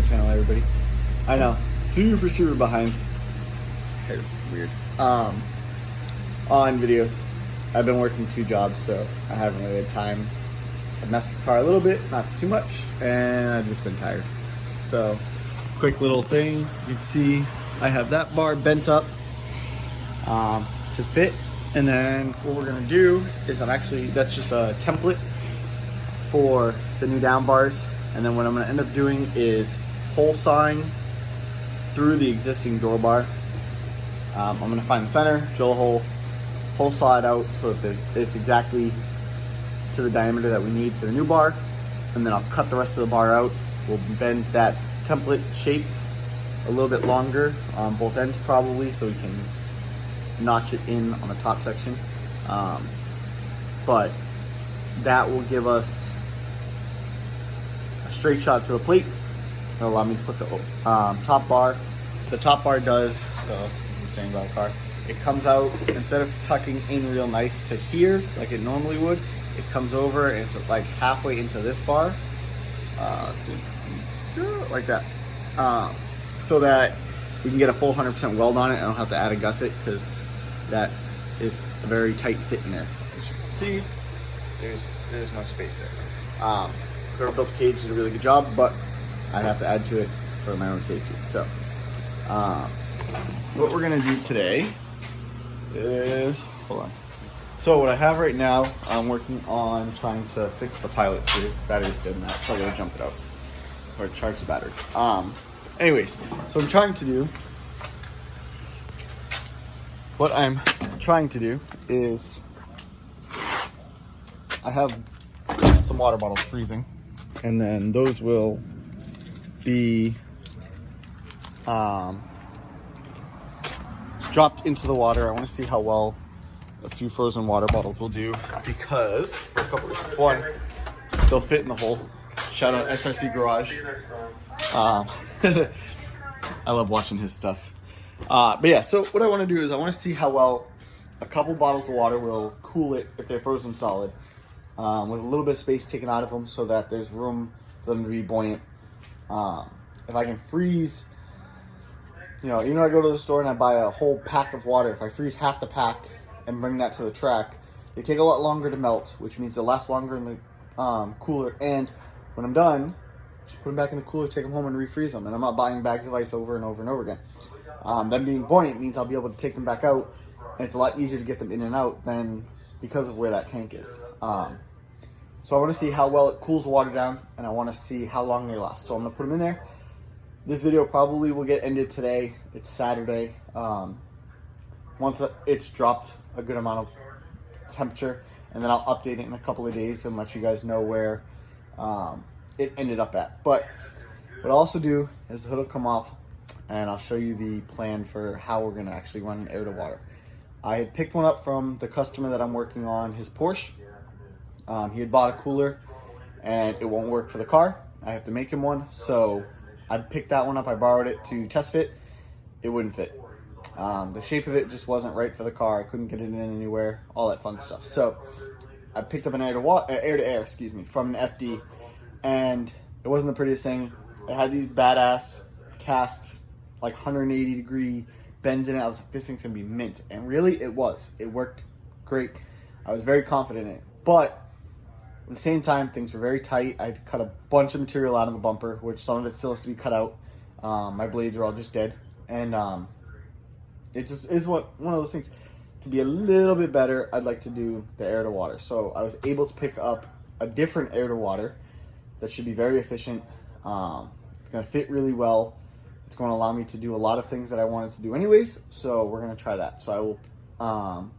to the channel, everybody. I know, super behind. Hair's weird. On videos. I've been working 2 jobs, so I haven't really had time. I messed with the car a little bit, not too much, and I've just been tired. So, quick little thing. You can see I have that bar bent up to fit. And then what we're gonna do is that's just a template for the new down bars. And then what I'm gonna end up doing is hole sawing through the existing door bar. I'm gonna find the center, drill a hole saw it out so that it's exactly to the diameter that we need for the new bar. And then I'll cut the rest of the bar out. We'll bend that template shape a little bit longer on both ends probably, so we can notch it in on the top section. But that will give us a straight shot to the plate. It'll allow me to put the top bar. The top bar does, so I'm saying about a car, it comes out, instead of tucking in real nice to here like it normally would, it comes over and it's like halfway into this bar. Let's see, like that. So that we can get a full 100% weld on it. I don't have to add a gusset because that is a very tight fit in there. As you can see, there's no space there. Whoever built the cage did a really good job, but I have to add to it for my own safety. So what we're gonna do today is, hold on. So what I have right now, I'm working on trying to fix the pilot too. Battery's dead in that, so I gotta jump it out or charge the battery. Anyways, so what I'm trying to do is I have some water bottles freezing, and then those will be dropped into the water. I want to see how well a few frozen water bottles will do, because for a couple reasons. One, they'll fit in the hole. Shout out SRC Garage. I love watching his stuff. But yeah, so what I want to do is I want to see how well a couple bottles of water will cool it if they're frozen solid, with a little bit of space taken out of them so that there's room for them to be buoyant. If I can freeze, I go to the store and I buy a whole pack of water. If I freeze half the pack and bring that to the track, they take a lot longer to melt, which means they'll last longer in the cooler. And when I'm done, just put them back in the cooler, take them home and refreeze them. And I'm not buying bags of ice over and over and over again. Them being buoyant means I'll be able to take them back out, and it's a lot easier to get them in and out than because of where that tank is. So I want to see how well it cools the water down, and I want to see how long they last. So I'm going to put them in there. This video probably will get ended today. It's Saturday. Once it's dropped a good amount of temperature, and then I'll update it in a couple of days and let you guys know where it ended up at. But what I'll also do is the hood will come off, and I'll show you the plan for how we're going to actually run an air to water. I had picked one up from the customer that I'm working on his Porsche. He had bought a cooler and it won't work for the car. I have to make him one. So I picked that one up. I borrowed it to test fit. It wouldn't fit. The shape of it just wasn't right for the car. I couldn't get it in anywhere, all that fun stuff. So I picked up an air to air, from an FD, and it wasn't the prettiest thing. It had these badass cast, like 180 degree bends in it. I was like, this thing's gonna be mint. And really it was. It worked great. I was very confident in it. But at the same time, things were very tight. I cut a bunch of material out of the bumper, which some of it still has to be cut out. My blades are all just dead. And it just is one of those things. To be a little bit better, I'd like to do the air to water. So I was able to pick up a different air to water that should be very efficient. It's gonna fit really well. It's going to allow me to do a lot of things that I wanted to do anyways, so we're going to try that. So I will,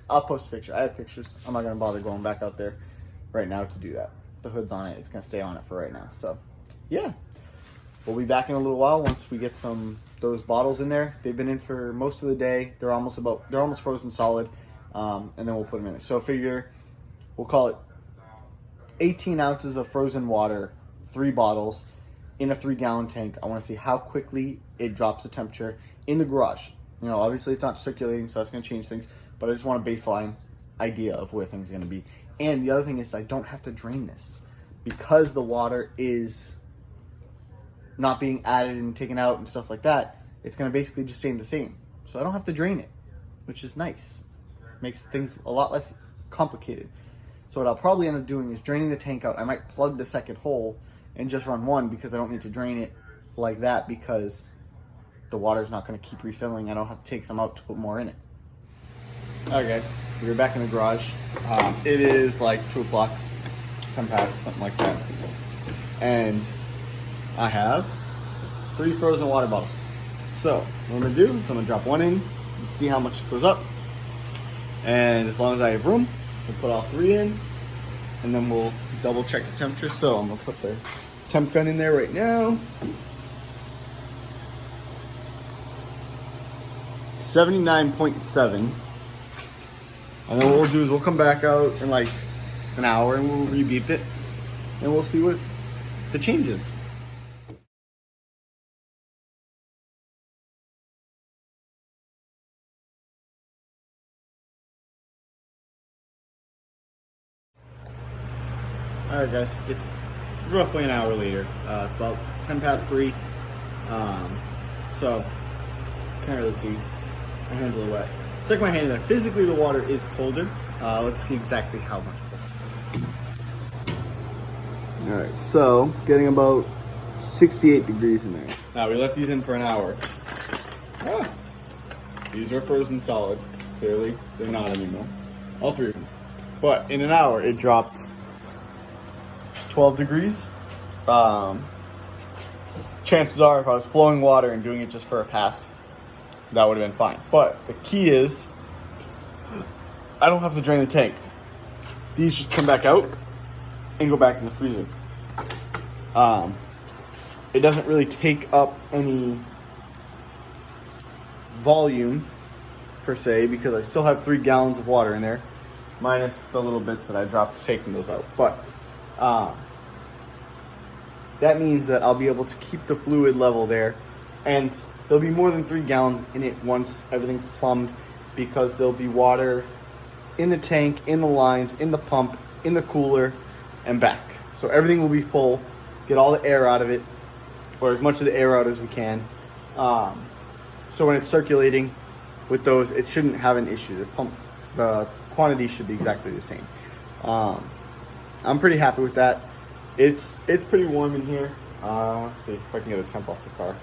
I'll post a picture. I have pictures. I'm not going to bother going back out there right now to do that. The hood's on it. It's going to stay on it for right now. So, yeah. We'll be back in a little while once we get those bottles in there. They've been in for most of the day. They're almost frozen solid, and then we'll put them in there. So figure, we'll call it 18 ounces of frozen water, 3 bottles, in a 3-gallon tank. I want to see how quickly it drops the temperature in the garage. Obviously it's not circulating, so that's going to change things, but I just want a baseline idea of where things are going to be. And the other thing is I don't have to drain this because the water is not being added and taken out and stuff like that, it's going to basically just stay the same. So I don't have to drain it, which is nice. Makes things a lot less complicated. So what I'll probably end up doing is draining the tank out. I might plug the second hole and just run one because I don't need to drain it like that because the water's not going to keep refilling. I don't have to take some out to put more in it. All right, guys, we're back in the garage. It is like 2 o'clock, 10 past, something like that. And I have 3 frozen water bottles. So what I'm gonna do is I'm gonna drop one in and see how much it goes up. And as long as I have room, we'll put all 3 in, and then we'll double check the temperature. So I'm gonna put the temp gun in there right now. 79.7. And then what we'll do is we'll come back out in like an hour and we'll re-beep it and we'll see what the change is. Alright guys, it's roughly an hour later. It's about 10 past 3. So, can't really see. My hand's a little wet. Stick my hand in there. Physically the water is colder. Let's see exactly how much colder. Alright, so getting about 68 degrees in there. Now we left these in for an hour. These are frozen solid. Clearly, they're not anymore. All 3 of them. But in an hour it dropped 12 degrees. Chances are if I was flowing water and doing it just for a pass, that would have been fine. But the key is I don't have to drain the tank. These just come back out and go back in the freezer. It doesn't really take up any volume per se because I still have 3 gallons of water in there, minus the little bits that I dropped taking those out. But that means that I'll be able to keep the fluid level there, and there'll be more than 3 gallons in it once everything's plumbed because there'll be water in the tank, in the lines, in the pump, in the cooler, and back. So everything will be full, get all the air out of it, or as much of the air out as we can. So when it's circulating with those, it shouldn't have an issue. The quantity should be exactly the same. I'm pretty happy with that. It's pretty warm in here. Let's see if I can get a temp off the car.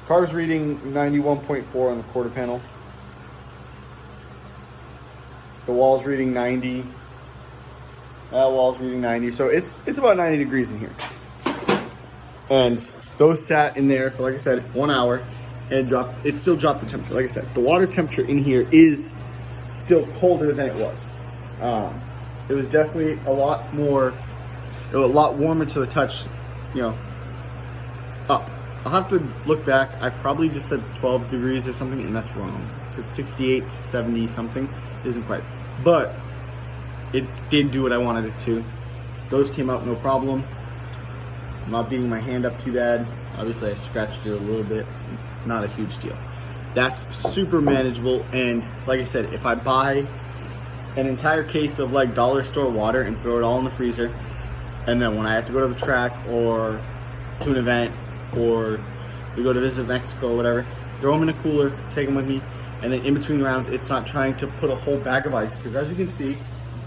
Car's reading 91.4 on the quarter panel. The wall's reading 90. That wall's reading 90. So it's about 90 degrees in here. And those sat in there for, like I said, 1 hour, and it still dropped the temperature. Like I said, the water temperature in here is still colder than it was. It was definitely a lot warmer to the touch, up. I'll have to look back. I probably just said 12 degrees or something, and that's wrong. Because 68 to 70 something isn't quite. But it did do what I wanted it to. Those came out no problem. I'm not beating my hand up too bad. Obviously, I scratched it a little bit. Not a huge deal. That's super manageable. And like I said, if I buy an entire case of like dollar store water and throw it all in the freezer, and then when I have to go to the track or to an event or we go to visit Mexico or whatever, throw them in a cooler, take them with me, and then in between rounds, it's not trying to put a whole bag of ice, because as you can see,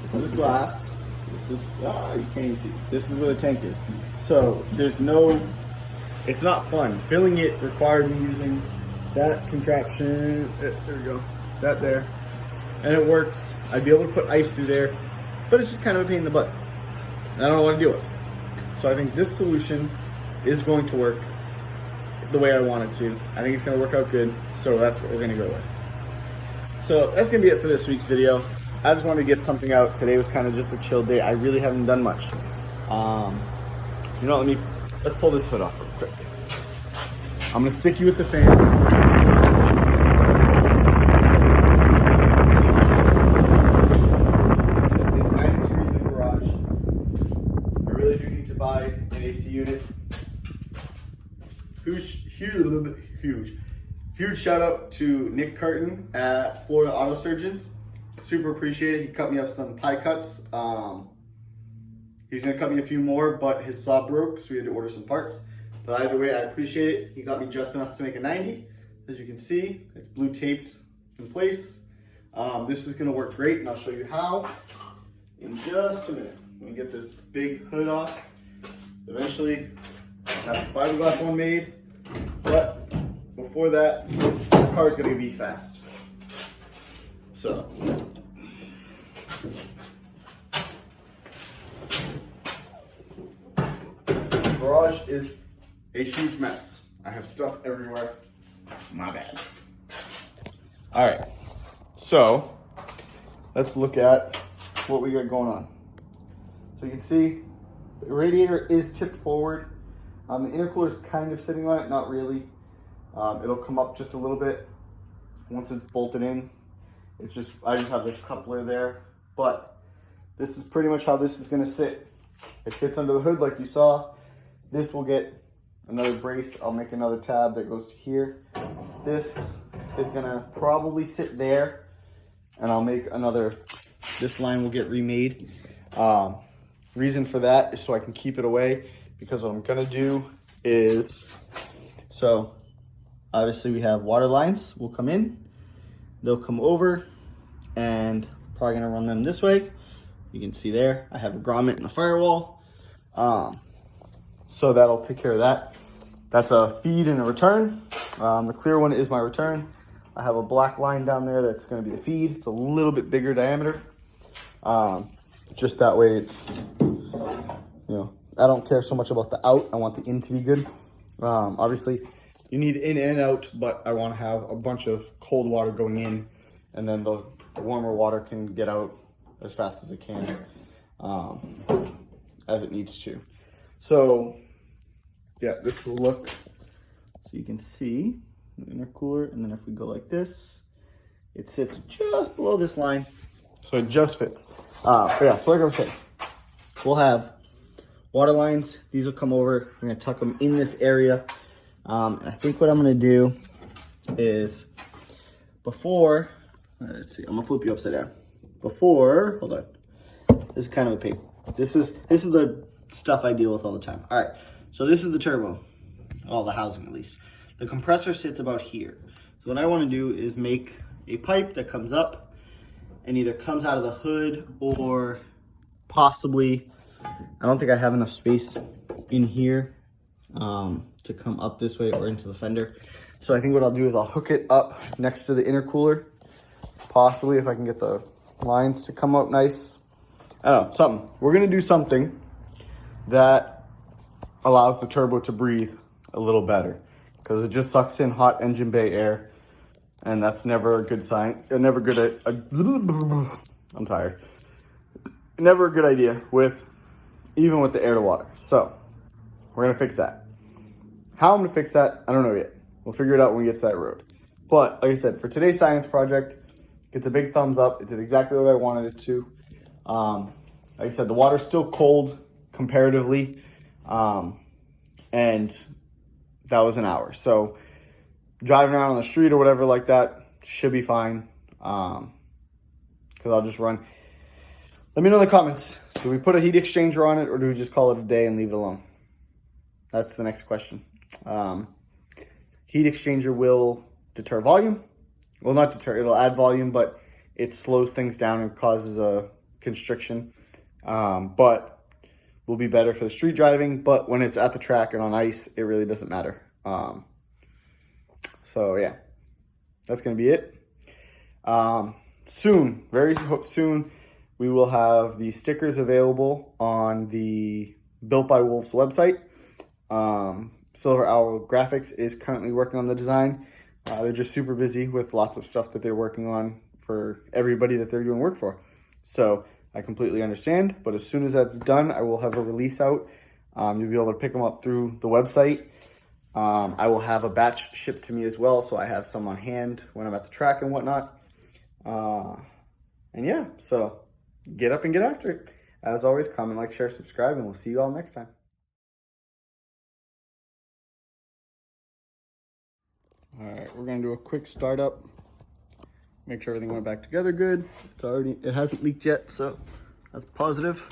this is glass, this is, you can't even see, this is where the tank is. So there's no, it's not fun. Filling it required me using that contraption, there we go, that there, and it works. I'd be able to put ice through there, but it's just kind of a pain in the butt. I don't know what to deal with. So I think this solution is going to work the way I want it to. I think it's going to work out good, so that's what we're going to go with. So that's going to be it for this week's video. I just wanted to get something out. Today was kind of just a chill day. I really haven't done much. Let's pull this hood off real quick. I'm going to stick you with the fan. Buy an AC unit. Huge shout out to Nick Carton at Florida Auto Surgeons. Super appreciate it. He cut me up some pie cuts. He He's gonna cut me a few more, but his saw broke, so we had to order some parts. But either way, I appreciate it. He got me just enough to make a 90. As you can see, it's blue taped in place. This is gonna work great, and I'll show you how in just a minute. I'm gonna get this big hood off. Eventually, I'll have the fiberglass one made, but before that, the car's gonna be fast. So, the garage is a huge mess. I have stuff everywhere. My bad. All right, so let's look at what we got going on. So you can see the radiator is tipped forward. The intercooler is kind of sitting on it, not really. It'll come up just a little bit once it's bolted in. I just have the coupler there, but this is pretty much how this is gonna sit. It fits under the hood like you saw. This will get another brace. I'll make another tab that goes to here. This is gonna probably sit there, and I'll make another, this line will get remade. Reason for that is so I can keep it away, because what I'm gonna do is, so obviously we have water lines will come in, they'll come over, and probably gonna run them this way. You can see there, I have a grommet and a firewall. So that'll take care of that. That's a feed and a return. The clear one is my return. I have a black line down there that's gonna be the feed. It's a little bit bigger diameter. Just that way it's, I don't care so much about the out. I want the in to be good. Obviously, you need in and out, but I want to have a bunch of cold water going in, and then the warmer water can get out as fast as it can, as it needs to. So, yeah, this will look, so you can see the intercooler, and then if we go like this, it sits just below this line, so it just fits. But yeah, so like I was saying, we'll have water lines. These will come over. We're gonna tuck them in this area. And I think what I'm gonna do is, before, let's see, I'm gonna flip you upside down. Before, hold on. This is kind of a pain. This is the stuff I deal with all the time. All right, so this is the turbo, all the housing at least. The compressor sits about here. So what I wanna do is make a pipe that comes up and either comes out of the hood, or possibly, I don't think I have enough space in here to come up this way or into the fender. So I think what I'll do is I'll hook it up next to the intercooler, possibly if I can get the lines to come up nice. I don't know, something. We're gonna do something that allows the turbo to breathe a little better, because it just sucks in hot engine bay air, and that's never a good sign. Never good. I'm tired. Never a good idea even with the air to water. So we're gonna fix that. How I'm gonna fix that, I don't know yet. We'll figure it out when we get to that road. But like I said, for today's science project, it gets a big thumbs up. It did exactly what I wanted it to. Like I said, the water's still cold comparatively, and that was an hour. So driving around on the street or whatever like that should be fine, because I'll just run. Let me know in the comments, do we put a heat exchanger on it, or do we just call it a day and leave it alone? That's the next question. Heat exchanger will deter volume. Well, not deter, it'll add volume, but it slows things down and causes a constriction. But will be better for the street driving, but when it's at the track and on ice, it really doesn't matter. So yeah, that's gonna be it. Soon, very soon, we will have the stickers available on the Built by Wolves website. Silver Owl Graphics is currently working on the design. They're just super busy with lots of stuff that they're working on for everybody that they're doing work for. So I completely understand, but as soon as that's done, I will have a release out. You'll be able to pick them up through the website. I will have a batch shipped to me as well, so I have some on hand when I'm at the track and whatnot. And yeah, so get up and get after it. As always, comment, like, share, subscribe, and we'll see you all next time. All right, we're gonna do a quick startup. Make sure everything went back together good. It hasn't leaked yet, so that's positive.